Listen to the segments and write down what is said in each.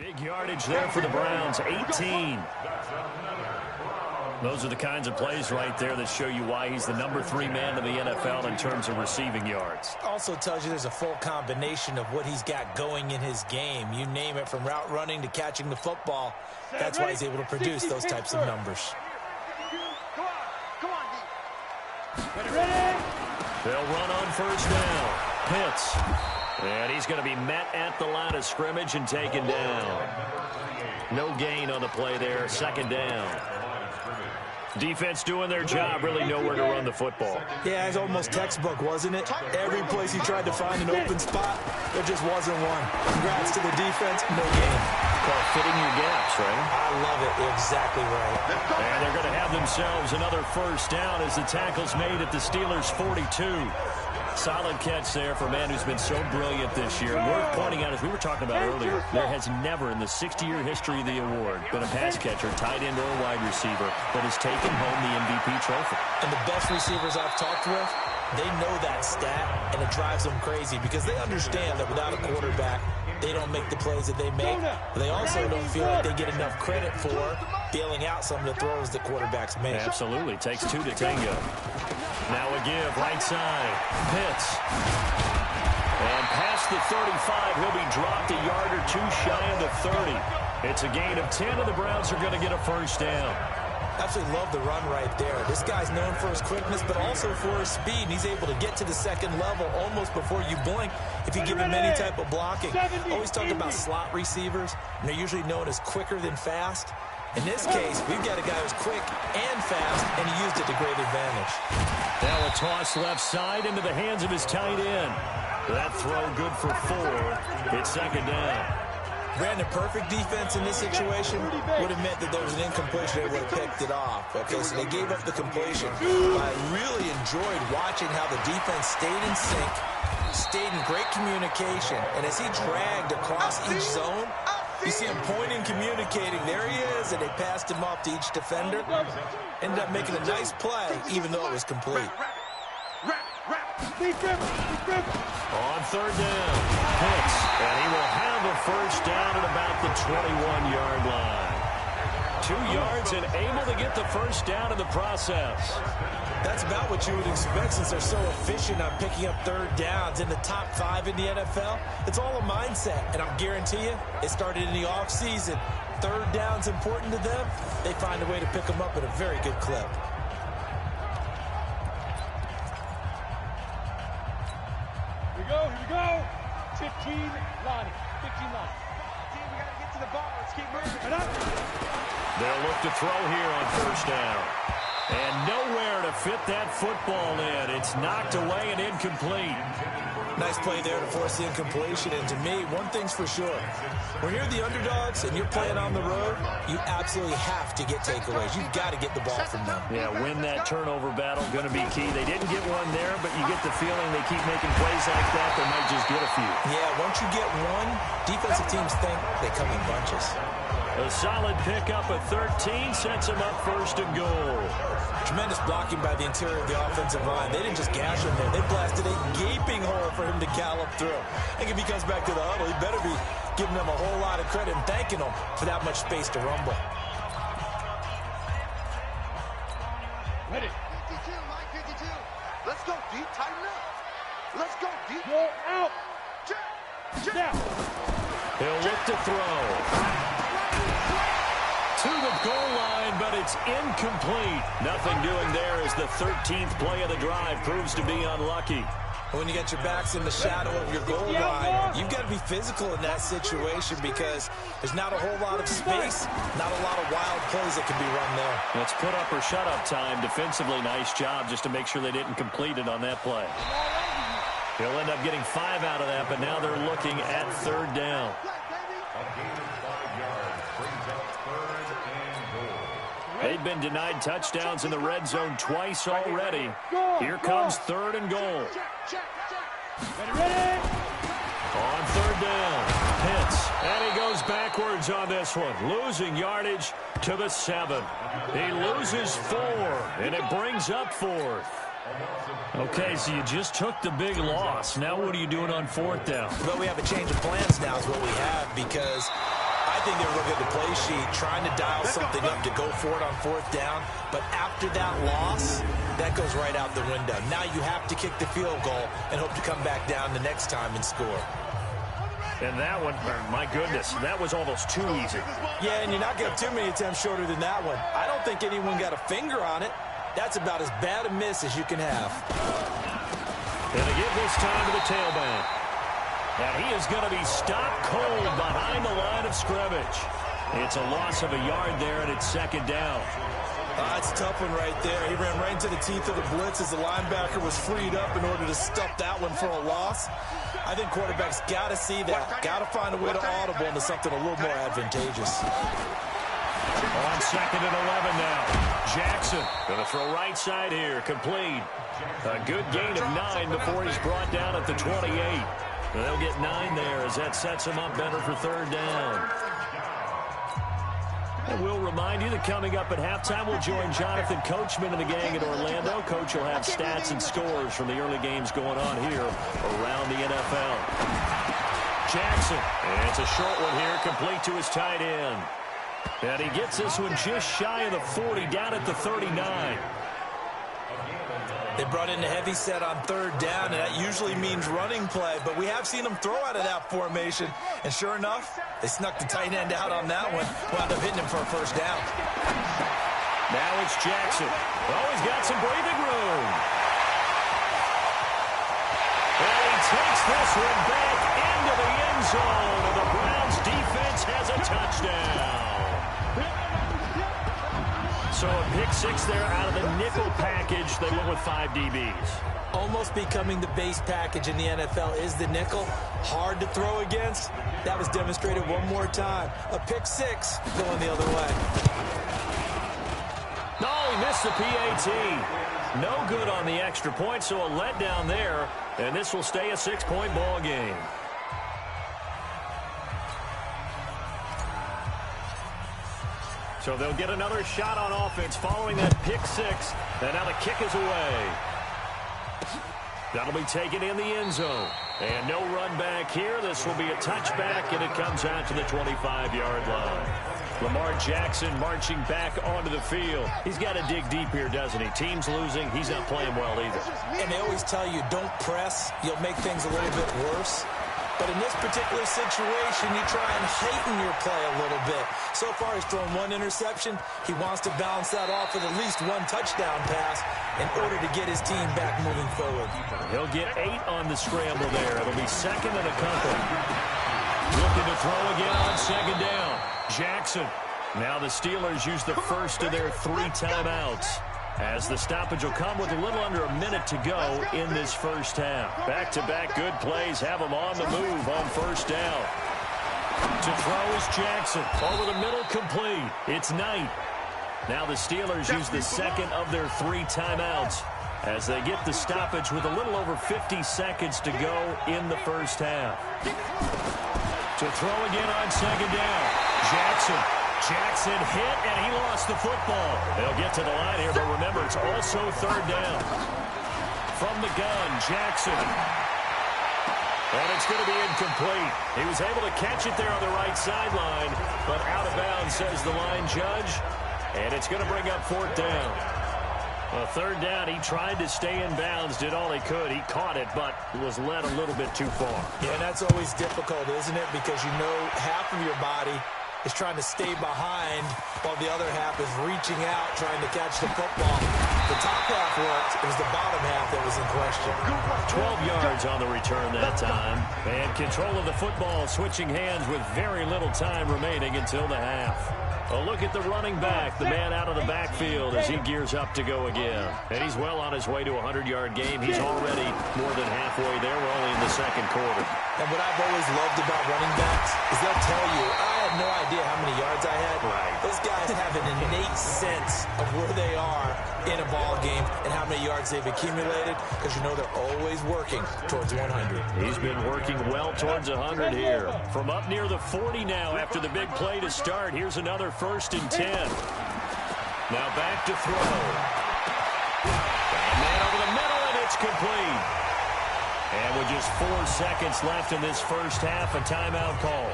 Big yardage there for the Browns, 18. Those are the kinds of plays right there that show you why he's the #3 man in the NFL in terms of receiving yards. Also tells you there's a full combination of what he's got going in his game. You name it, from route running to catching the football. That's why he's able to produce those types of numbers. They'll run on first down. Pitts. And he's going to be met at the line of scrimmage and taken down. No gain on the play there. Second down. Defense doing their job, really nowhere to run the football. Yeah, it's almost textbook, wasn't it? Every place he tried to find an open spot, there just wasn't one. Congrats to the defense, no gain. Called fitting your gaps, right? I love it. Exactly right. And they're going to have themselves another first down as the tackle's made at the Steelers' 42. Solid catch there for a man who's been so brilliant this year. Worth pointing out, as we were talking about earlier, there has never in the 60-year history of the award been a pass catcher, tight end, or a wide receiver that has taken home the MVP trophy. And the best receivers I've talked with, they know that stat, and it drives them crazy because they understand that without a quarterback, they don't make the plays that they make. But they also don't feel like they get enough credit for bailing out some of the throws that quarterbacks make. Absolutely. Takes two to tango. Now a give, right side. Pitts. And past the 35, he'll be dropped a yard or two shy of the 30. It's a gain of 10, and the Browns are going to get a first down. Absolutely love the run right there. This guy's known for his quickness, but also for his speed. He's able to get to the second level almost before you blink if you give him any type of blocking. Always talk about slot receivers, and they're usually known as quicker than fast. In this case, we've got a guy who's quick and fast, and he used it to great advantage. Now a toss left side into the hands of his tight end. That throw good for 4. It's second down. Brandon, perfect defense in this situation would have meant that there was an incompletion. They would have picked it off. Okay, so they gave up the completion. I really enjoyed watching how the defense stayed in sync, stayed in great communication, and as he dragged across each zone, you see him pointing, communicating. There he is, and they passed him off to each defender. Ended up making a nice play, even though it was complete. On third down, Pitts, and he will have a first down at about the 21-yard line. 2 yards and able to get the first down in the process. That's about what you would expect since they're so efficient on picking up third downs in the top 5 in the NFL. It's all a mindset, and I'll guarantee you it started in the offseason. Third down's important to them. They find a way to pick them up at a very good clip. Here we go. 15 line. 15 line. Team, we got to get to the ball. Let's keep moving. They'll look to throw here on first down. And nowhere to fit that football in. It's knocked away and incomplete. Nice play there to force the incompletion. And to me, one thing's for sure. When you're the underdogs and you're playing on the road, you absolutely have to get takeaways. You've got to get the ball from them. Yeah, win that turnover battle, going to be key. They didn't get one there, but you get the feeling they keep making plays like that, they might just get a few. Yeah, once you get one, defensive teams think they come in bunches. A solid pickup at 13 sets him up first and goal. Tremendous blocking by the interior of the offensive line. They didn't just gash him there. They blasted a gaping hole for him to gallop through. I think if he comes back to the huddle, he better be giving them a whole lot of credit and thanking them for that much space to rumble. Ready. 52, line 52. Let's go deep, tighten up. Let's go deep. Go out. Check. Now. He'll look to throw. To the goal line, but it's incomplete. Nothing doing there as the 13th play of the drive proves to be unlucky. When you get your backs in the shadow of your goal line, you've got to be physical in that situation because there's not a whole lot of space, not a lot of wild plays that can be run there. Let's put up or shut up time. Defensively, nice job just to make sure they didn't complete it on that play. He'll end up getting 5 out of that, but now they're looking at third down. They've been denied touchdowns in the red zone twice already. Here comes third and goal. Ready. On third down, Pitts, and he goes backwards on this one, losing yardage to the 7. He loses 4, and it brings up 4th. Okay, so you just took the big loss. Now what are you doing on 4th down? Well, we have a change of plans now is what we have because I think they were looking at the play sheet, trying to dial something up to go for it on 4th down. But after that loss, that goes right out the window. Now you have to kick the field goal and hope to come back down the next time and score. And that one, my goodness, that was almost too easy. Yeah, and you're not getting too many attempts shorter than that one. I don't think anyone got a finger on it. That's about as bad a miss as you can have. And they give this time to the tailback. And he is going to be stopped cold behind the line of scrimmage. It's a loss of a yard there, and it's 2nd down. It's a tough one right there. He ran right into the teeth of the blitz as the linebacker was freed up in order to stuff that one for a loss. I think quarterbacks got to see that. Got to find a way to audible into something a little more advantageous. On 2nd and 11 now. Jackson going to throw right side here. Complete. A good gain of 9 before he's brought down at the 28. And they'll get 9 there as that sets him up better for 3rd down. And we'll remind you that coming up at halftime, we'll join Jonathan Coachman and the gang in Orlando. Coach will have stats and scores from the early games going on here around the NFL. Jackson, and it's a short one here, complete to his tight end. And he gets this one just shy of the 40, down at the 39. They brought in a heavy set on 3rd down, and that usually means running play, but we have seen them throw out of that formation, and sure enough, they snuck the tight end out on that one, wound up hitting him for a 1st down. Now it's Jackson. Oh, he's got some breathing room. And he takes this one back into the end zone, and the Browns defense has a touchdown. So a pick 6 there out of the nickel package. They went with 5 DBs. Almost becoming the base package in the NFL is the nickel. Hard to throw against. That was demonstrated one more time. A pick 6 going the other way. No, he missed the PAT. No good on the extra point, so a letdown there. And this will stay a 6-point ball game. So they'll get another shot on offense following that pick 6. And now the kick is away. That'll be taken in the end zone. And no run back here. This will be a touchback, and it comes out to the 25-yard line. Lamar Jackson marching back onto the field. He's got to dig deep here, doesn't he? Team's losing. He's not playing well either. And they always tell you, don't press. You'll make things a little bit worse. But in this particular situation, you try and heighten your play a little bit. So far, he's thrown 1 interception. He wants to balance that off with at least 1 touchdown pass in order to get his team back moving forward. He'll get 8 on the scramble there. It'll be 2nd and a couple. Looking to throw again on 2nd down. Jackson. Now the Steelers use the first of their 3 timeouts, as the stoppage will come with a little under a minute to go in this first half. Back-to-back good plays have them on the move on 1st down. To throw is Jackson. Over the middle, complete. It's Knight. Now the Steelers use the 2nd of their 3 timeouts as they get the stoppage with a little over 50 seconds to go in the first half. To throw again on 2nd down. Jackson hit, and he lost the football. They'll get to the line here, but remember, it's also 3rd down. From the gun, Jackson. And it's going to be incomplete. He was able to catch it there on the right sideline, but out of bounds, says the line judge. And it's going to bring up 4th down. 3rd down, he tried to stay in bounds, did all he could. He caught it, but was led a little bit too far. Yeah, and that's always difficult, isn't it? Because you know half of your body is trying to stay behind while the other half is reaching out, trying to catch the football. The top half worked. It was the bottom half that was in question. 12 yards on the return that time. And control of the football switching hands with very little time remaining until the half. A look at the running back, the man out of the backfield as he gears up to go again. And he's well on his way to a 100-yard game. He's already more than halfway there. We're only in the 2nd quarter. And what I've always loved about running backs is they'll tell you, I had no idea how many yards I had. Right. Those guys have an innate sense of where they are in a ball game and how many yards they've accumulated, because you know they're always working towards 100. He's been working well towards 100 here. From up near the 40 now after the big play to start. Here's another 1st and 10. Now back to throw. And man over the middle, and it's complete. And with just 4 seconds left in this first half, a timeout call.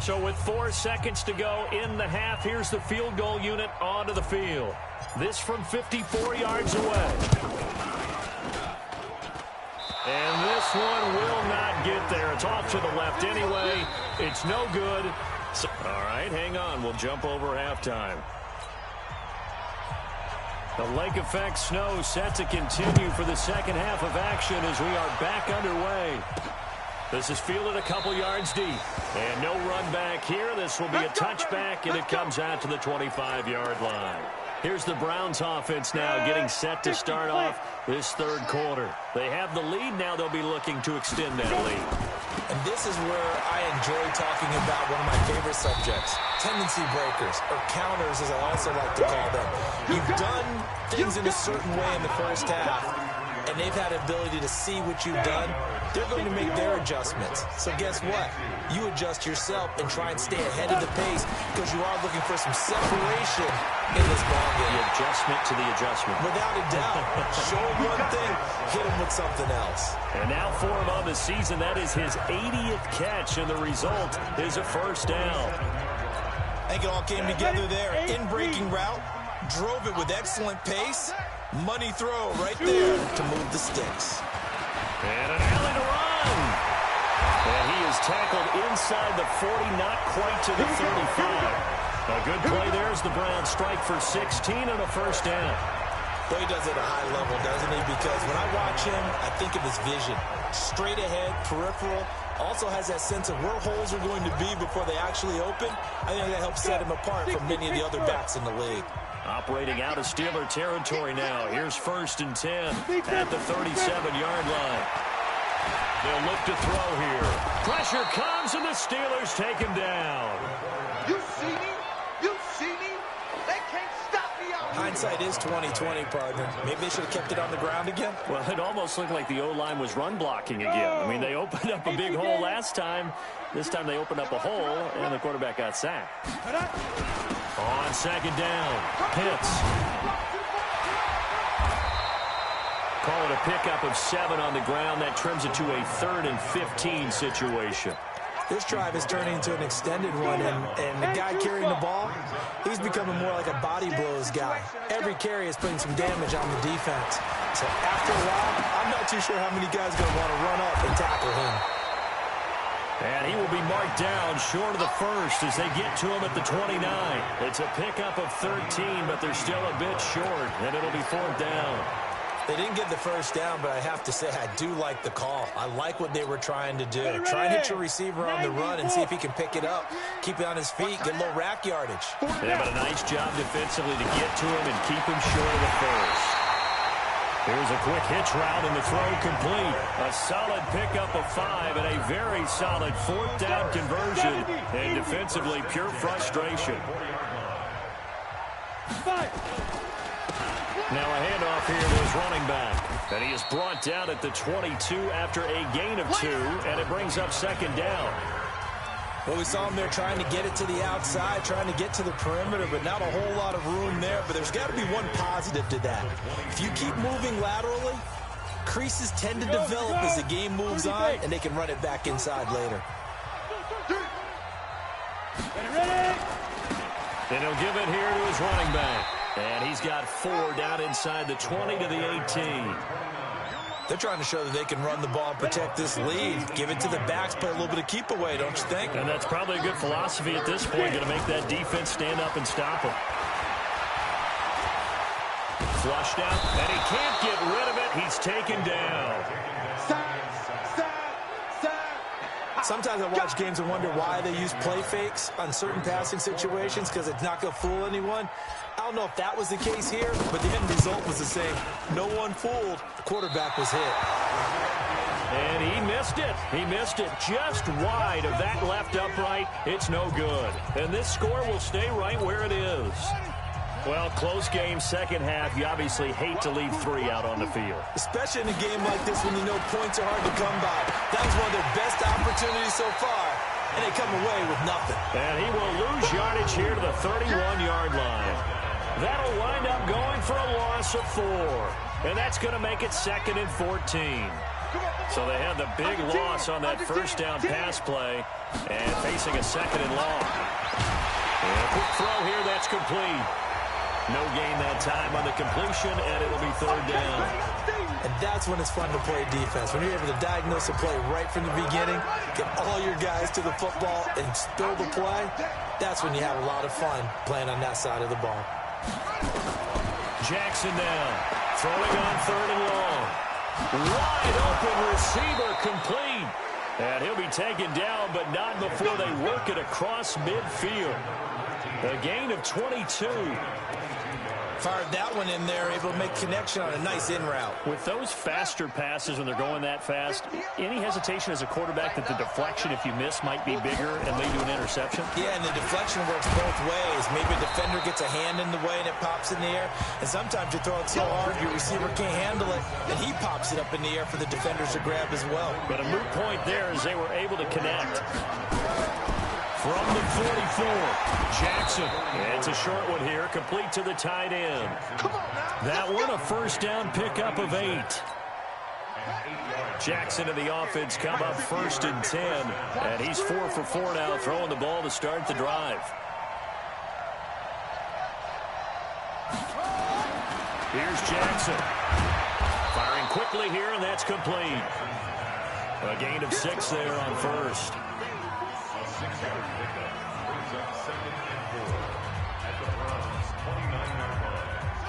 So with 4 seconds to go in the half, here's the field goal unit onto the field. This from 54 yards away. And this one will not get there. It's off to the left anyway. It's no good. So, all right, hang on. We'll jump over halftime. The lake effect snow set to continue for the second half of action as we are back underway. This is fielded a couple yards deep. And no run back here. This will be a touchback, and it comes out to the 25-yard line. Here's the Browns offense now getting set to start off this third quarter. They have the lead. Now they'll be looking to extend that lead. And this is where I enjoy talking about one of my favorite subjects, tendency breakers, or counters as I also like to call them. You've done things in a certain way in the first half, and they've had the ability to see what you've done. They're going to make their adjustments. So guess what? You adjust yourself and try and stay ahead of the pace because you are looking for some separation in this ballgame. The adjustment to the adjustment. Without a doubt. Show him one thing, hit him with something else. And now for him on the season, that is his 80th catch, and the result is a first down. I think it all came together there. In-breaking route, drove it with excellent pace. Money throw right there to move the sticks. And an alley to run. And he is tackled inside the 40, not quite to the 35. A good play there as the Browns strike for 16 and a first down. Well, he does it at a high level, doesn't he? Because when I watch him, I think of his vision. Straight ahead, peripheral. Also has that sense of where holes are going to be before they actually open. I think that helps set him apart from many of the other backs in the league. Operating out of Steeler territory now. Here's 1st and 10 at the 37-yard line. They'll look to throw here. Pressure comes, and the Steelers take him down. You see me? You see me? They can't stop me out here. Hindsight is 20/20, partner. Maybe they should have kept it on the ground again. Well, it almost looked like the O-line was run blocking again. I mean, they opened up a big hole last time. This time they opened up a hole, and the quarterback got sacked. On second down, Pitts. Call it a pickup of 7 on the ground. That trims it to a 3rd and 15 situation. This drive is turning into an extended one, and the guy carrying the ball, he's becoming more like a body blows guy. Every carry is putting some damage on the defense. So after a while, I'm not too sure how many guys are going to want to run up and tackle him. And he will be marked down short of the first as they get to him at the 29. It's a pickup of 13, but they're still a bit short, and it'll be 4th down. They didn't get the first down, but I have to say I do like the call. I like what they were trying to do. Try and hit your receiver on the run and see if he can pick it up. Keep it on his feet, get a little rack yardage. They have a nice job defensively to get to him and keep him short of the first. Here's a quick hitch route, and the throw complete. A solid pickup of 5 and a very solid 4th down conversion. And defensively, pure frustration. Now a handoff here to his running back. And he is brought down at the 22 after a gain of 2, and it brings up 2nd down. Well, we saw him there trying to get it to the outside, trying to get to the perimeter, but not a whole lot of room there. But there's got to be one positive to that. If you keep moving laterally, creases tend to develop as the game moves on, and they can run it back inside later. Then he'll give it here to his running back. And he's got 4 down inside the 20 to the 18. They're trying to show that they can run the ball and protect this lead. Give it to the backs, play a little bit of keep away, don't you think? And that's probably a good philosophy at this point, going to make that defense stand up and stop him. Flushed out, and he can't get rid of it. He's taken down. Sometimes I watch games and wonder why they use play fakes on certain passing situations because it's not going to fool anyone. I don't know if that was the case here, but the end result was the same. No one fooled. The quarterback was hit. And he missed it. He missed it just wide of that left upright. It's no good. And this score will stay right where it is. Well, close game, second half. You obviously hate to leave 3 out on the field. Especially in a game like this when you know points are hard to come by. That was one of their best opportunities so far, and they come away with nothing. And he will lose yardage here to the 31-yard line. That'll wind up going for a loss of 4. And that's going to make it 2nd and 14. So they had the big loss on that first down pass play and facing a second and long. And a quick throw here, that's complete. No gain that time on the completion, and it'll be third down. And that's when it's fun to play defense. When you're able to diagnose a play right from the beginning, get all your guys to the football, and spill the play, that's when you have a lot of fun playing on that side of the ball. Jackson now, throwing on third and long. Wide open receiver, complete. And he'll be taken down, but not before they work it across midfield. A gain of 22. Fired that one in there, able to make connection on a nice in route. With those faster passes when they're going that fast, any hesitation as a quarterback that the deflection, if you miss, might be bigger and lead to an interception? Yeah, and the deflection works both ways. Maybe a defender gets a hand in the way and it pops in the air. And sometimes you throw it so hard your receiver can't handle it, and he pops it up in the air for the defenders to grab as well. But a moot point there as they were able to connect. From the 44, Jackson. It's a short one here, complete to the tight end. That one a first down pickup of 8. Jackson and the offense come up first and 10, and he's 4 for 4 now, throwing the ball to start the drive. Here's Jackson. Firing quickly here, and that's complete. A gain of 6 there on first.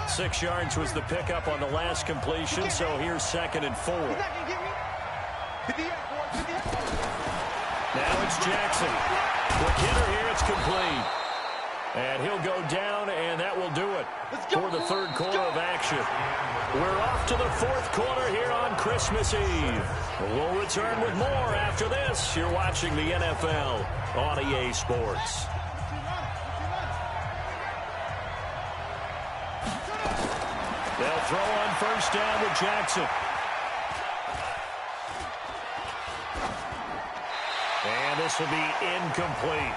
6 yards was the pickup on the last completion, so here's 2nd and 4. Now it's Jackson. Quick hitter here, it's complete. And he'll go down, and that will do it for the third quarter of action. We're off to the fourth quarter here on Christmas Eve. We'll return with more after this. You're watching the NFL on EA Sports. They'll throw on first down with Jackson. And this will be incomplete.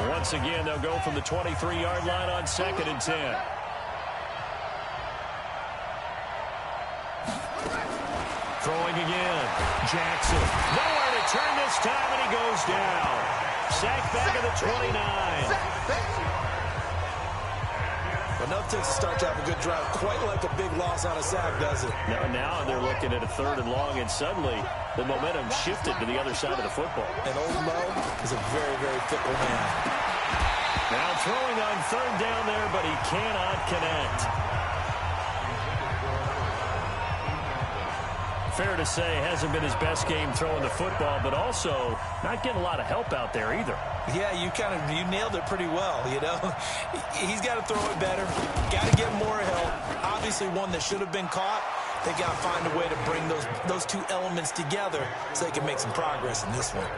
Once again, they'll go from the 23-yard line on 2nd and 10. Throwing again. Jackson. Nowhere to turn this time, and he goes down. Sacked back at the 29. Enough to start to have a good drive. Quite like a big loss on a sack, does it? Now they're looking at a 3rd and long, and suddenly the momentum shifted to the other side of the football. And old Mo is a very, very fickle man. Now throwing on 3rd down there, but he cannot connect. Fair to say, hasn't been his best game throwing the football, but also not getting a lot of help out there either. Yeah, you nailed it pretty well, you know. He's got to throw it better. Got to get more help. Obviously one that should have been caught. They got to find a way to bring those two elements together so they can make some progress in this one.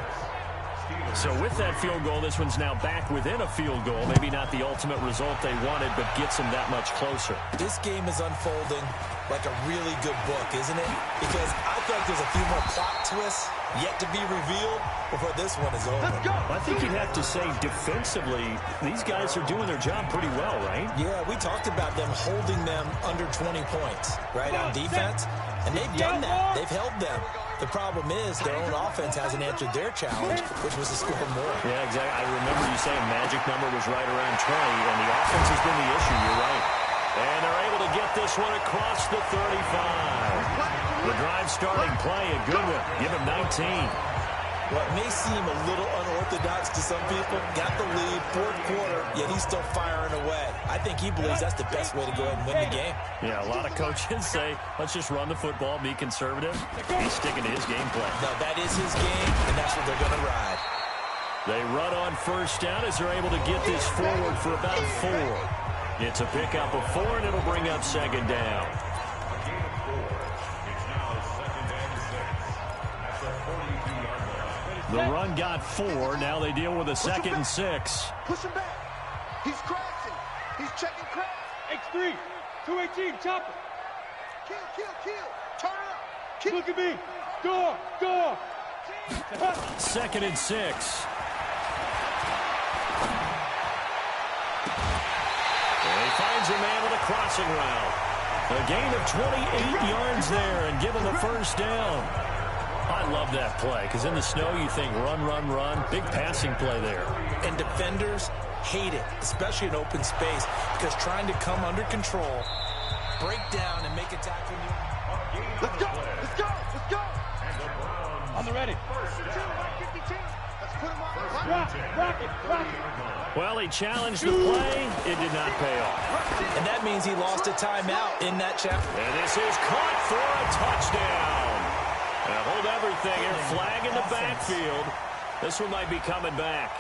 So with that field goal, this one's now back within a field goal. Maybe not the ultimate result they wanted, but gets them that much closer. This game is unfolding like a really good book, isn't it? Because I feel like there's a few more plot twists yet to be revealed before this one is over. Let's go. I think you'd have to say defensively, these guys are doing their job pretty well, right? Yeah, we talked about them holding them under 20 points, right, on defense. And they've done that. They've held them. The problem is their own offense hasn't answered their challenge, which was to score more. Yeah, exactly. I remember you saying magic number was right around 20, and the offense has been the issue. You're right. And they're able to get this one across the 35. The drive starting play, a good one. Give him 19. What may seem a little unorthodox to some people, got the lead, 4th quarter, yet he's still firing away. I think he believes that's the best way to go ahead and win the game. Yeah, a lot of coaches say, let's just run the football, be conservative. He's sticking to his game plan. No, that is his game, and that's what they're going to ride. They run on first down as they're able to get this forward for about 4. It's a pickup of 4, and it'll bring up 2nd down. The run got 4. Now they deal with a 2nd and 6. Push him back. He's crashing. He's checking crash. X3, 218, chopper. Kill. Turn up. Kill. Look at me. Door. 2nd and 6. finds a man with a crossing route. A gain of 28 yards there and given the first down. I love that play because in the snow you think run, run, run. Big passing play there. And defenders hate it, especially in open space, because trying to come under control, break down, and make a tackle. Let's go! Let's go! Let's go! On the ready. 52. Let's put him on. Rock it. Well, he challenged the play. It did not pay off. And that means he lost a timeout in that challenge. And this is caught for a touchdown. Now hold everything here. Flag in the backfield. This one might be coming back.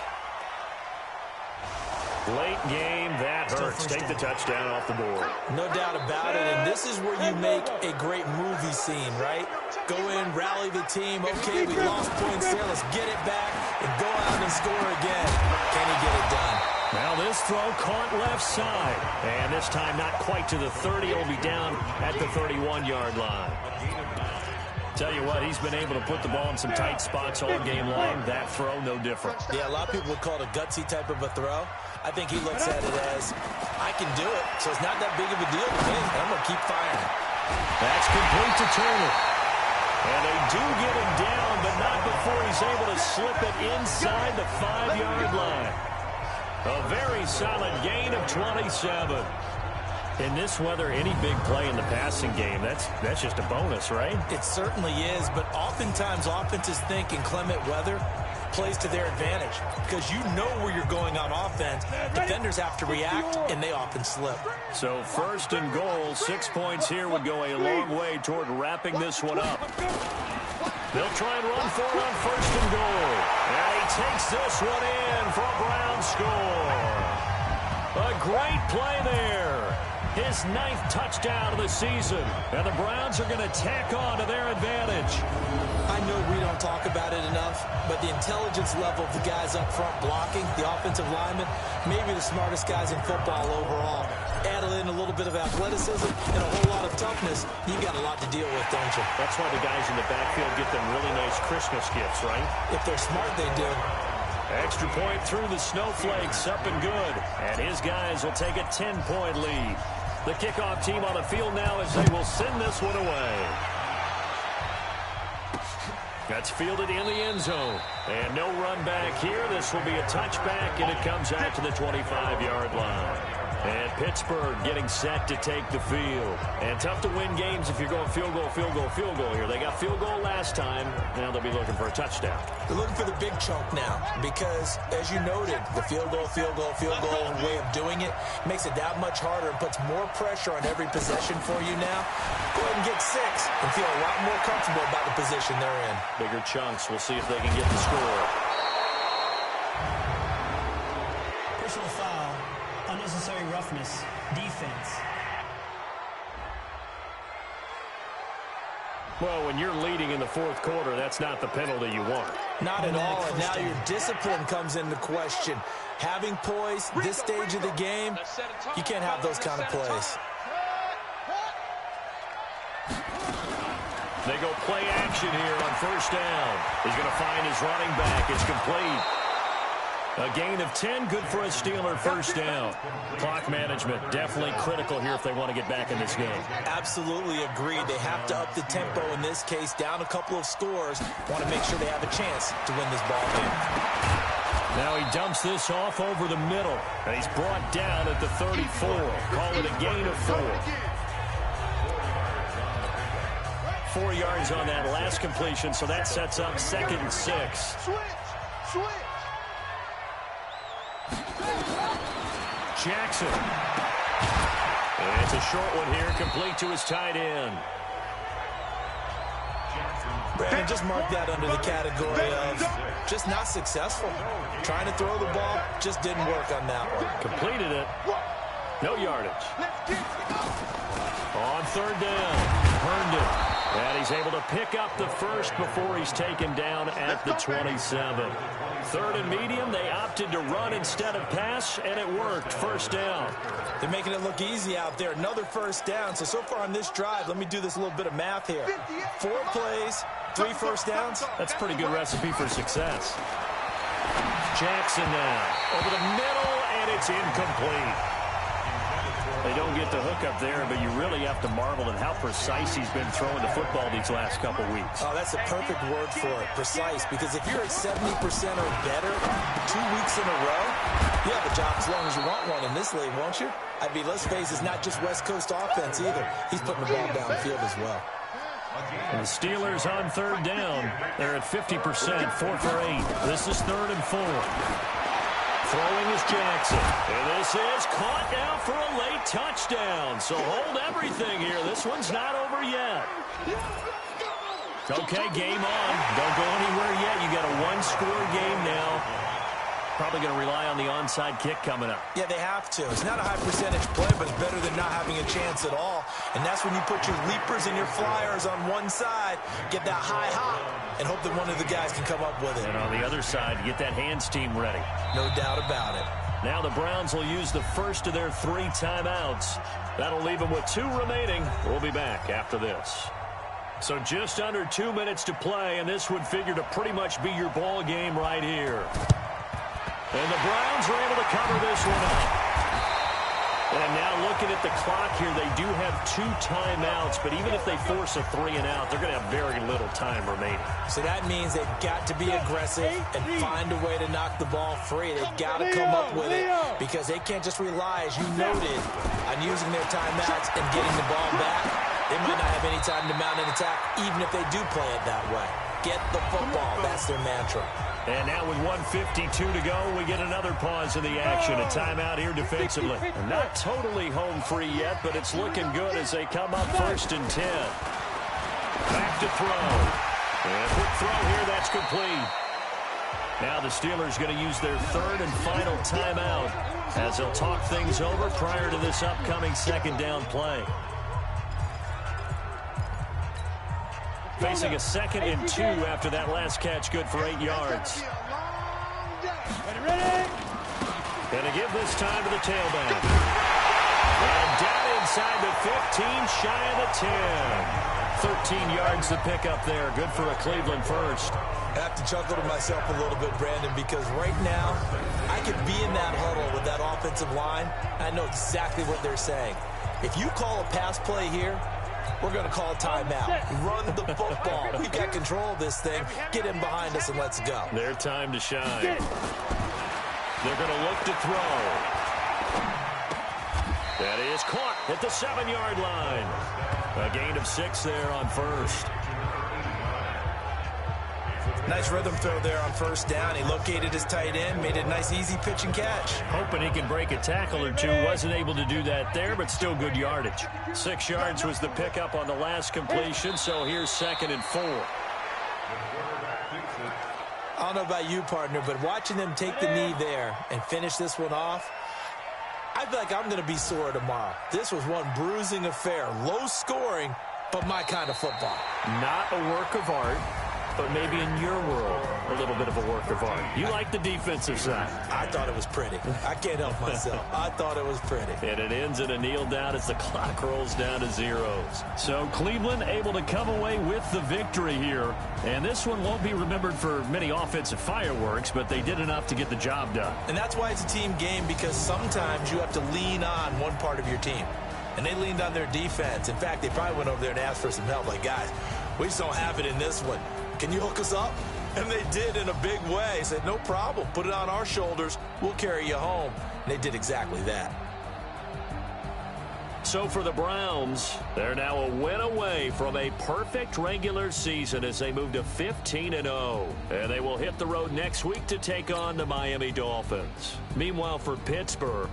Late game, that hurts. Take the touchdown off the board. No doubt about it, and this is where you make a great movie scene, right? Go in, rally the team. Okay, we lost points there. Let's get it back and go out and score again. Can he get it done? Now this throw caught left side. And this time not quite to the 30. It'll be down at the 31-yard line. Tell you what, he's been able to put the ball in some tight spots all game long. That throw, no different. Yeah, a lot of people would call it a gutsy type of a throw. I think he looks at it as, I can do it, so it's not that big of a deal to me. I'm going to keep firing. That's complete to Turner. And they do get him down, but not before he's able to slip it inside the 5-yard line. A very solid gain of 27. In this weather, any big play in the passing game, that's just a bonus, right? It certainly is, but oftentimes offenses think inclement weather plays to their advantage because you know where you're going on offense. Defenders have to react, and they often slip. So first and goal, 6 points here would go a long way toward wrapping this one up. They'll try and run for it on first and goal. And he takes this one in for a Brown score. A great play there. His 9th touchdown of the season. And the Browns are going to tack on to their advantage. I know we don't talk about it enough, but the intelligence level of the guys up front blocking, the offensive linemen, maybe the smartest guys in football overall. Add in a little bit of athleticism and a whole lot of toughness. You've got a lot to deal with, don't you? That's why the guys in the backfield get them really nice Christmas gifts, right? If they're smart, they do. Extra point through the snowflakes, up and good. And his guys will take a 10-point lead. The kickoff team on the field now as they will send this one away. That's fielded in the end zone. And no run back here. This will be a touchback, and it comes out to the 25-yard line. And Pittsburgh getting set to take the field. And tough to win games if you're going field goal, field goal, field goal here. They got field goal last time. Now they'll be looking for a touchdown. They're looking for the big chunk now because, as you noted, the field goal way of doing it makes it that much harder and puts more pressure on every possession for you now. Go ahead and get 6 and feel a lot more comfortable about the position they're in. Bigger chunks. We'll see if they can get the score. Personal foul. Unnecessary roughness. Defense. Well, when you're leading in the 4th quarter, that's not the penalty you want. Not at all, and now your discipline comes into question. Having poise this stage of the game, you can't have those kind of plays. They go play action here on first down. He's going to find his running back. It's complete. A gain of 10, good for a Steeler first down. Clock management, definitely critical here if they want to get back in this game. Absolutely agreed. They have to up the tempo in this case, down a couple of scores. Want to make sure they have a chance to win this ball game. Now he dumps this off over the middle, and he's brought down at the 34. Call it a gain of 4. 4 yards on that last completion, so that sets up 2nd and 6. Switch! Jackson. And it's a short one here, complete to his tight end. Brandon, just mark that under the category of just not successful. Trying to throw the ball, just didn't work on that one. Completed it. No yardage. On 3rd down, earned it. And he's able to pick up the first before he's taken down at the 27. 3rd and medium, they opted to run instead of pass, and it worked. First down. They're making it look easy out there. Another first down. So far on this drive, let me do this little bit of math here. 4 plays, 3 first downs. That's a pretty good recipe for success. Jackson now over the middle, and it's incomplete. They don't get the hook up there, but you really have to marvel at how precise he's been throwing the football these last couple weeks. Oh, that's a perfect word for it, precise, because if you're at 70% or better 2 weeks in a row, you have a job as long as you want one in this league, won't you? I mean, let's face it, it's not just West Coast offense either. He's putting the ball downfield as well. And the Steelers on third down. They're at 50%, 4 for 8. This is 3rd and 4. Throwing is Jackson. And this is caught now for a late touchdown. So hold everything here. This one's not over yet. Okay, game on. Don't go anywhere yet. You got a one-score game now. Probably going to rely on the onside kick coming up. Yeah, they have to. It's not a high-percentage play, but it's better than not having a chance at all. And that's when you put your leapers and your flyers on one side, get that high hop, and hope that one of the guys can come up with it. And on the other side, get that hands team ready. No doubt about it. Now the Browns will use the first of their 3 timeouts. That'll leave them with 2 remaining. We'll be back after this. So just under 2 minutes to play, and this would figure to pretty much be your ball game right here. And the Browns are able to cover this one up. And now looking at the clock here, they do have 2 timeouts, but even if they force a 3 and out, they're going to have very little time remaining. So that means they've got to be aggressive and find a way to knock the ball free. They've got to come up with it because they can't just rely, as you noted, on using their timeouts and getting the ball back. They might not have any time to mount an attack, even if they do play it that way. Get the football. That's their mantra. And now with 1:52 to go, we get another pause in the action. A timeout here defensively. Not totally home free yet, but it's looking good as they come up 1st and 10. Back to throw. And a quick throw here, that's complete. Now the Steelers going to use their 3rd and final timeout as they'll talk things over prior to this upcoming 2nd down play. Facing a 2nd and 2 after that last catch, good for 8 yards. Going to give this time to the tailback. And down inside the 15, shy of the 10. 13 yards to pick up there. Good for a Cleveland first. I have to chuckle to myself a little bit, Brandon, because right now I could be in that huddle with that offensive line. I know exactly what they're saying. If you call a pass play here, we're going to call a timeout. Run the football. We've got control of this thing. Get in behind us and let's go. Their time to shine. They're going to look to throw. That is caught at the 7-yard line. A gain of 6 there on 1st. Nice rhythm throw there on 1st down. He located his tight end, made it a nice, easy pitch and catch. Hoping he can break a tackle or 2. Wasn't able to do that there, but still good yardage. 6 yards was the pickup on the last completion, so here's 2nd and 4. I don't know about you, partner, but watching them take the knee there and finish this one off, I feel like I'm going to be sore tomorrow. This was one bruising affair. Low scoring, but my kind of football. Not a work of art, but maybe in your world, a little bit of a work of art. You like the defensive side. I thought it was pretty. I can't help myself. I thought it was pretty. And it ends in a kneel down as the clock rolls down to zeros. So Cleveland able to come away with the victory here. And this one won't be remembered for many offensive fireworks, but they did enough to get the job done. And that's why it's a team game, because sometimes you have to lean on one part of your team. And they leaned on their defense. In fact, they probably went over there and asked for some help. Like, guys, we just don't have it in this one. Can you hook us up? And they did in a big way. Said, no problem. Put it on our shoulders. We'll carry you home. And they did exactly that. So for the Browns, they're now a win away from a perfect regular season as they move to 15-0. And they will hit the road next week to take on the Miami Dolphins. Meanwhile, for Pittsburgh,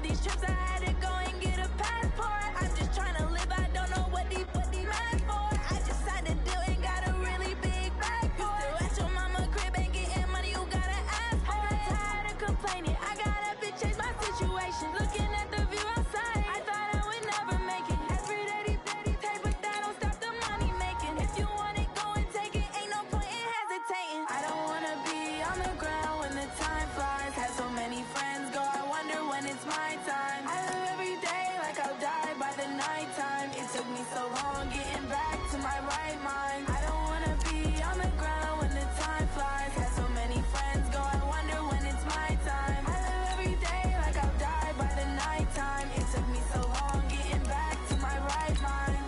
these trips, I had to go and get a passport. I'm just trying to live, I don't know what these mad for. I just signed a deal and got a really big bag for it. You still at your mama crib and getting money, you gotta ask for it. I got tired of complaining, I gotta bitch change my situation. Looking at the view outside, I thought I would never make it. Every day they take, but that don't stop the money making. If you want it, go and take it, ain't no point in hesitating. I don't wanna be on the ground when the time flies. Had so many friends go, I wonder when it's my time. I live every day like I'll die by the nighttime. It took me so long getting back to my right mind. I don't wanna be on the ground when the time flies. Had so many friends go, I wonder when it's my time. I live every day like I'll die by the nighttime. It took me so long getting back to my right mind.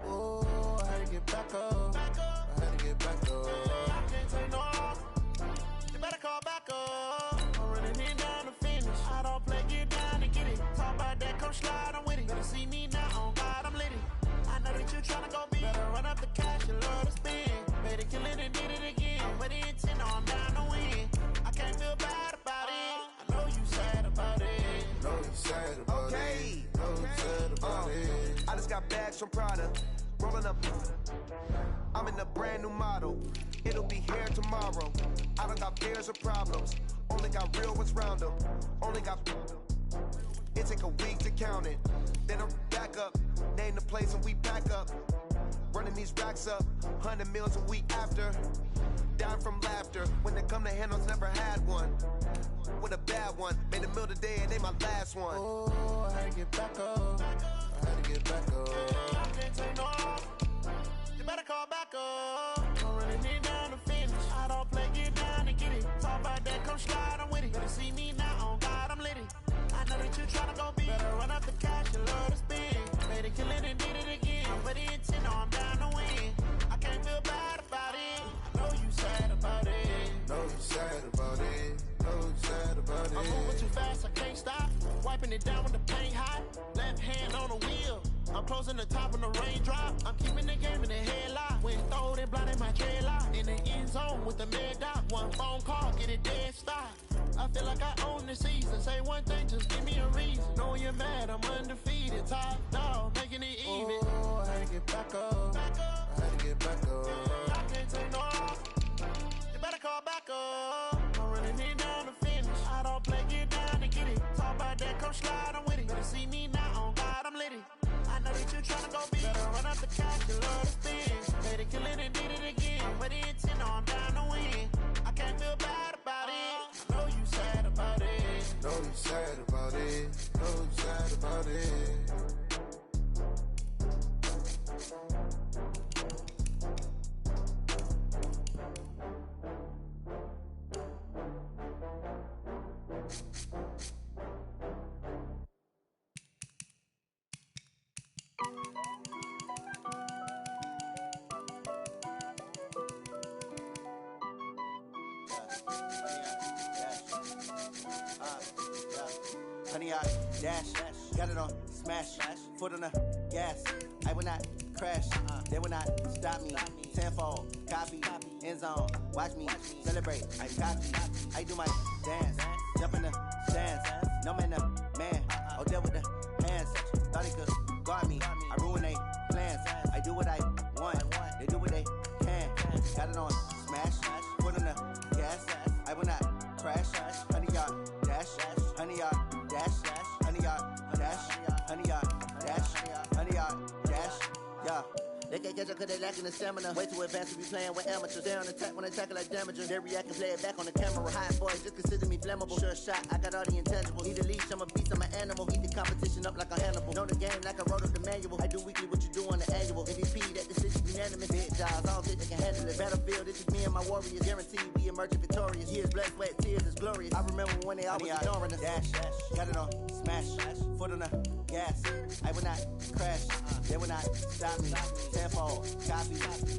Ooh, I had to get back up. I had to get back up. I can't take no off. You better call back up. I'm running in down the finish. I don't play, get down and get it. Talk about that, come slide, I'm with it. Better see me now, on God, I'm lit it. I know that you tryna go big. Better run up the cash, you love to spend. Better kill it and did it again. I'm with the intent, I'm down to win. I can't feel bad about it. I know you sad about it. Know you sad about it. Know you sad about it. I just got bags from Prada, rolling up. I'm in a brand new model. It'll be here tomorrow. I don't got fears or problems. Only got real ones round them. Only got. It take a week to count it. Then I'm back up. Name the place and we back up. Running these racks up. 100 meals a week after. Down from laughter. When they come to handles, never had one. With a bad one. Made a meal today and they my last one. Oh, I had to get back up. I had to get back up. I can't take no off. You better call back up. I'm running in down the finish. I don't play, get down and get it. Talk about that, come slide, I'm with it. Better see me now, on God, I'm lit it. I know that you tryna go big. Better run up the cash, you love to spend. Made it, kill it, and did it again. I'm with the intent, I'm down to win. I can't feel bad about it. I know you sad about it. Know you sad about it. Know you sad about it. I'm moving too fast, I can't stop. Wiping it down when the paint hot. Left hand on the wheel. I'm closing the top when the raindrop. I'm keeping the game in the headlock. When throwed and blinded my dreadlock. In the end zone with the mad dot. One phone call, get it dead stop. I feel like I own the season. Say one thing, just give me a reason. Knowing you're mad, I'm undefeated. Top dog, making it even. Oh, I had to get back up. I had to get back up. I can't take no off. You better call back up. I'm running in down the finish. I don't play, get down and get it. Talk about that, come slide, I'm with it. Better see me now, on God, I'm lit it. I know that you tryna go big. Better run up the cash, you love to spend. Better kill it and did it again. I'm with the intent, I'm down to win. I can't feel bad about it. Know you sad about it. Know you sad about it. Know you sad about it. Honey, I dash, got it on smash, foot on the gas. I will not crash, they will not stop me. Tenfold, copy, end zone, watch me celebrate. I copy, I do my dance, jump in the stands. No man, the man, oh there with the hands. Thought he could guard me, I ruin they plans. I do what I want, they do what they can. Got it on smash, foot on the gas. I will not crash, honey, y'all dash, honey, y'all dash, honey, y'all dash, honey, y'all dash, honey, y'all dash, yeah. They can't catch up cause they lacking the stamina. Way too advanced to be playing with amateurs. They on attack when I tackle like damager. They react and play it back on the camera. Hot boys just consider me flammable. Sure shot, I got all the intangibles. Need a leash, I'm a beast, I'm an animal. Eat the competition up like a Hannibal. Know the game like I wrote up the manual. I do weekly what you do on the annual. MVP, that decision be enemy. Big jobs, I don't think they can handle it. Battlefield, it's just me and my warriors. Guaranteed we emerging victorious. Years, blood, sweat, tears is glorious. I remember when they always ignoring us. Dash, got it on, smash, foot on the gas. I will not crash, they will not stop me. Tenfold, copy,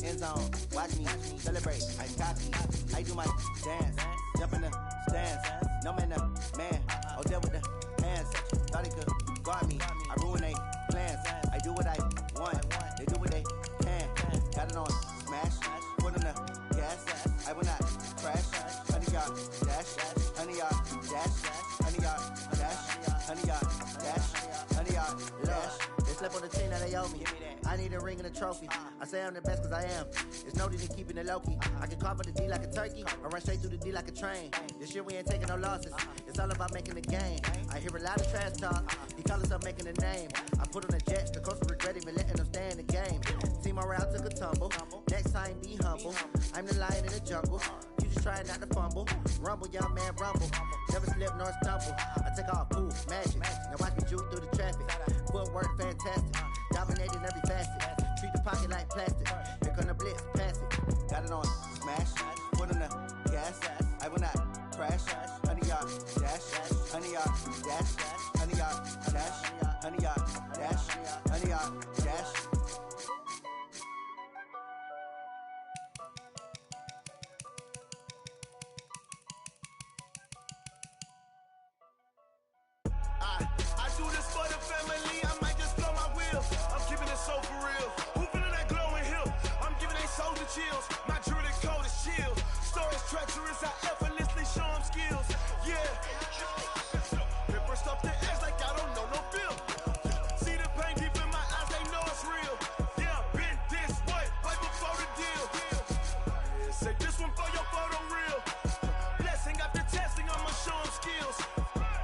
end zone, watch me celebrate. I copy, I do my dance, jump in the stands. No man, man, oh deal with the hands. Thought he could guard me, I ruin they plans. I do what I want, they do what they can. Got it on, smash, foot on the gas. I will not crash, 100 yard dash, 100 yard dash, 100 yard dash, 100 yard dash, 100 yard dash. They slept on the team that they owe me. I need a ring and a trophy. I say I'm the best cause I am. It's no need in keeping it low-key. I can carve up the D like a turkey or run straight through the D like a train. This year we ain't taking no losses. It's all about making the game. I hear a lot of trash talk. He call himself making a name. I put on the Jets. The coach will regret even letting them stay in the game. Team morale took a tumble. Next time be humble. I'm the lion in the jungle. You just try not to fumble. Rumble, young man, rumble. Never slip nor stumble. I take off, poof, magic. Now watch me juke through the traffic. Footwork fantastic. Dominating every facet. Treat the pocket like plastic. Here come the blitz, pass it. Got it on, smash. Foot on the gas. I will not crash. 100 yard dash. 100 yard dash. 100 yard dash. 100 yard dash. 100 yard dash. I do this for the family, I might just blow my wheel. I'm keeping it so for real. Who feeling that glowing hill? I'm giving they soldier chills. My jewelry code is chill. Stories treacherous, I effortlessly show them skills. Yeah. Paper stuff the edge like I don't know no feel. See the pain deep in my eyes, they know it's real. Yeah, been this way, way before the deal. Say this one for your photo reel. Blessing after testing, I'ma show them skills.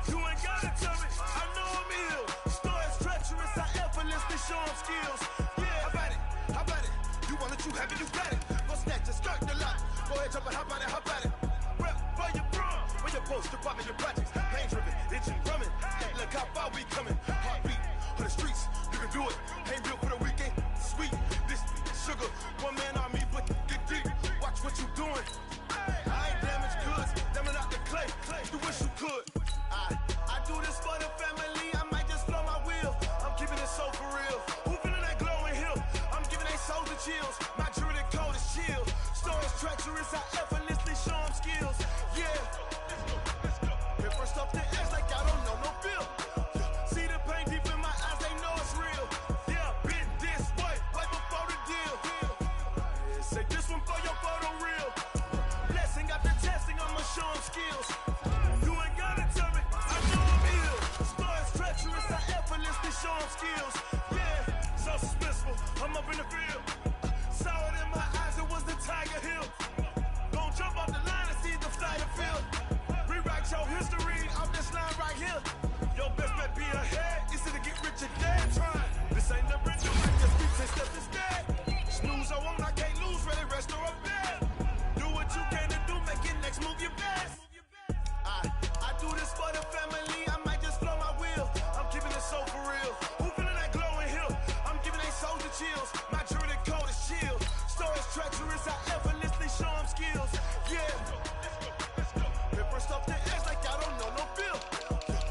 You ain't gotta tell me, I know I'm ill. Stories treacherous, I effortlessly show them skills. Yeah, how about it? How about it? You want it, you have it, you got it. Go snatch it, skirt the lot. Go ahead, jump it, how about it, how about it? Rep for your prom, where your poster, popping your projects. Pain driven, itching, drumming. Look how far we coming. Heartbeat on the streets, you can do it. Ain't built for the weekend, sweet. This sugar, one man army, but get deep. Watch what you doing. I ain't damaged goods, damn it out the clay. You wish you could. I do this for the family, I might just blow my wheel. I'm keeping it so for real. Who feeling that glowing hill? I'm giving they soldier chills. My jewelry code is chill. Stories treacherous, I effortlessly show them skills. Yeah. Here first off the edge like I don't know no feel. See the pain deep in my eyes, they know it's real. Yeah, been this way, way before the deal. Say this one for your photo reel. Blessing after testing, I'ma show them skills. You ain't gotta tell me, I know I'm ill. Stories treacherous, I effortlessly show them skills. Yeah, so suspenseful, I'm up in the field. Saw it in my eyes, it was the Tiger Hill. Gon' jump off the line and see the flyer field. Rewrite your history off this line right here. Your best bet be ahead, easy to get rich or dead trying. This ain't never new, I just be 10 steps instead. Snooze or won't, I can't lose, ready, rest or a bed. Do what you can to do, make it next move your best. I do this for the family, I might just blow my wheel. I'm keeping it so for real. Who feeling that glowing hill? I'm giving they soldier chills. My jewelry code is chill. Stories treacherous, I effortlessly show them skills. Yeah. Paper stuff the edge like I don't know no feel.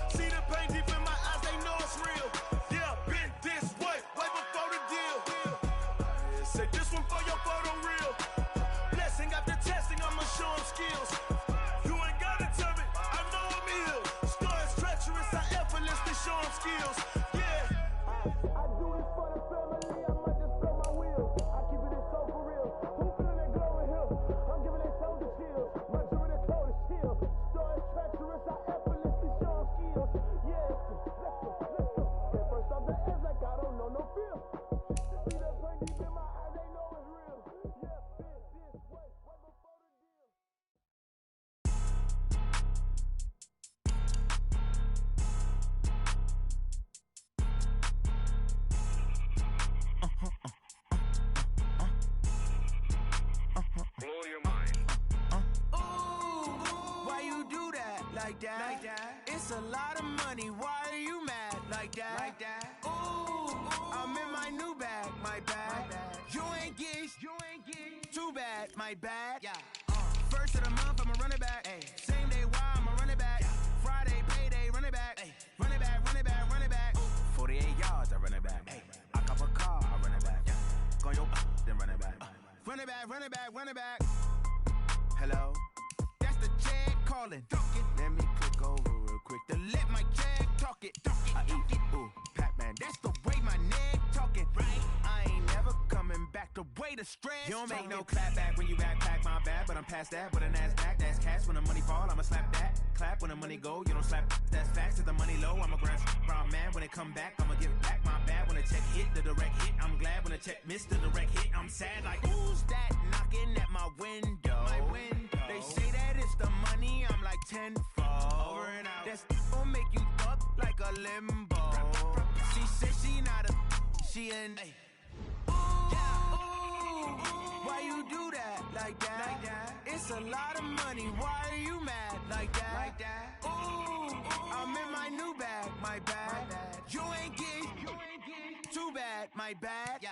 See the pain deep in my eyes, they know it's real. Yeah, been this way, way before the deal. Say this one for your photo reel. Blessing after testing, I'ma show them skills. You ain't gotta tell me, I know I'm ill. Stories treacherous, I effortlessly show them skills. Yeah. I do this for the family, I might just blow my wheel. I keep it so for real. Who feeling that glowing hill? I'm giving they soldier chills. My jewelry code is chill. Stories treacherous, I effortlessly show them skills. Yeah. Let's go, let's go. Get first off the edge like I don't know no feel. See that pain deep in my eyes, they know it's real. Yeah, been this way, way before the deal. Blow your mind. Why you do that? Like that? Like that? It's a lot of money. Why are you mad? Like that? Like that? Ooh, I'm in my new bag, my bag. You ain't ain't geez. Too bad, my bad. Yeah. First of the month, I'ma run it back. Ay. Same day, why I'ma run it back. Yeah. Friday, payday, run it back. Ay. Run it back, run it back, run it back. 48 yards, I run it back. Ay. I cop a car, I run it back. Yeah. Go your then run it back. Run it back, run it back, run it back. Hello? That's the Jag calling. Let me click over real quick to let my Jag talk it. I eat it, ooh, Pac-Man. That's the way my neck talking. Right? I ain't never coming back the way the stress. You don't make no clap back when you backpack, my bad, but I'm past that. With a NASDAQ, that's cash. When the money fall, I'ma slap that. Clap when the money go, you don't slap. That's facts. If the money low, I'ma grab brown man. When it come back, I'ma give back my bad. When the check hit, the direct hit. I'm glad when the check missed the direct hit. I'm sad like, who's that knocking at my window? They say that it's the money, I'm like tenfold. Over and out. That's gon' make you fuck like a limbo. She said she not a, she an. Ooh, why you do that like that? It's a lot of money, why are you mad like that? Ooh, I'm in my new bag, my bad. You ain't get too bad, my bad.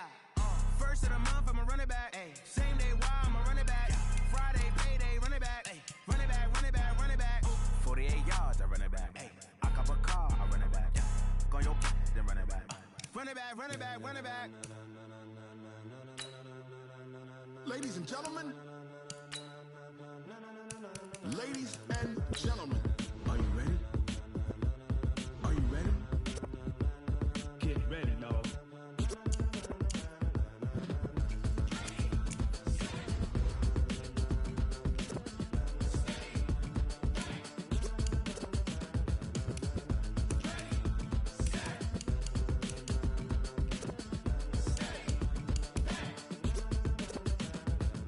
First of the month, I'ma run it back. Ay. Same day, why I'ma run it back. Friday, payday, run it back. Ay. Run it back, run it back, run it back. 48 yards, I run it back. Ay. I cop a car, I run it back. Go your then run it back. Run it back, run it back, run it back. Ladies and gentlemen. Ladies and gentlemen. Are you ready? Are you ready? Get ready, dog.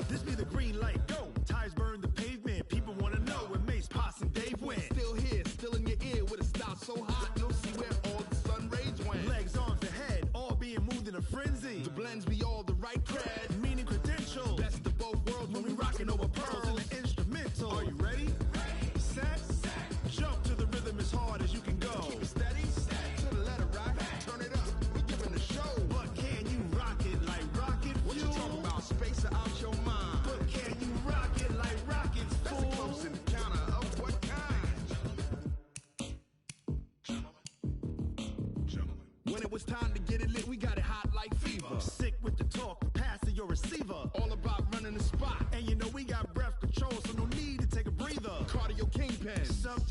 This be the green light, go. Tires burn the pavement. People wanna know where Mace, Poss, and Dave went. Still here, still in your ear with a style so hot, you'll see where all the sun rays went. Legs, arms, the head, all being moved in a frenzy. The blends be all the right cred, meaning credentials. Best of both worlds when we rockin' over pearls in the instrumental. Are you ready? Set, jump to the rhythm as hard as you can go. Keep it steady, to the letter rock, turn it up, we giving a show. But can you rock it like rocket fuel? What you talking about, space or out your mind? But can you rock it like rockets, fool? That's a close encounter of what kind? When it was time to get it lit, we got it hot like fever. Sick with the talk, passing your receiver. All about running the spot. And you know we got breath control, so no need to take a breather. Cardio kingpin. Sometimes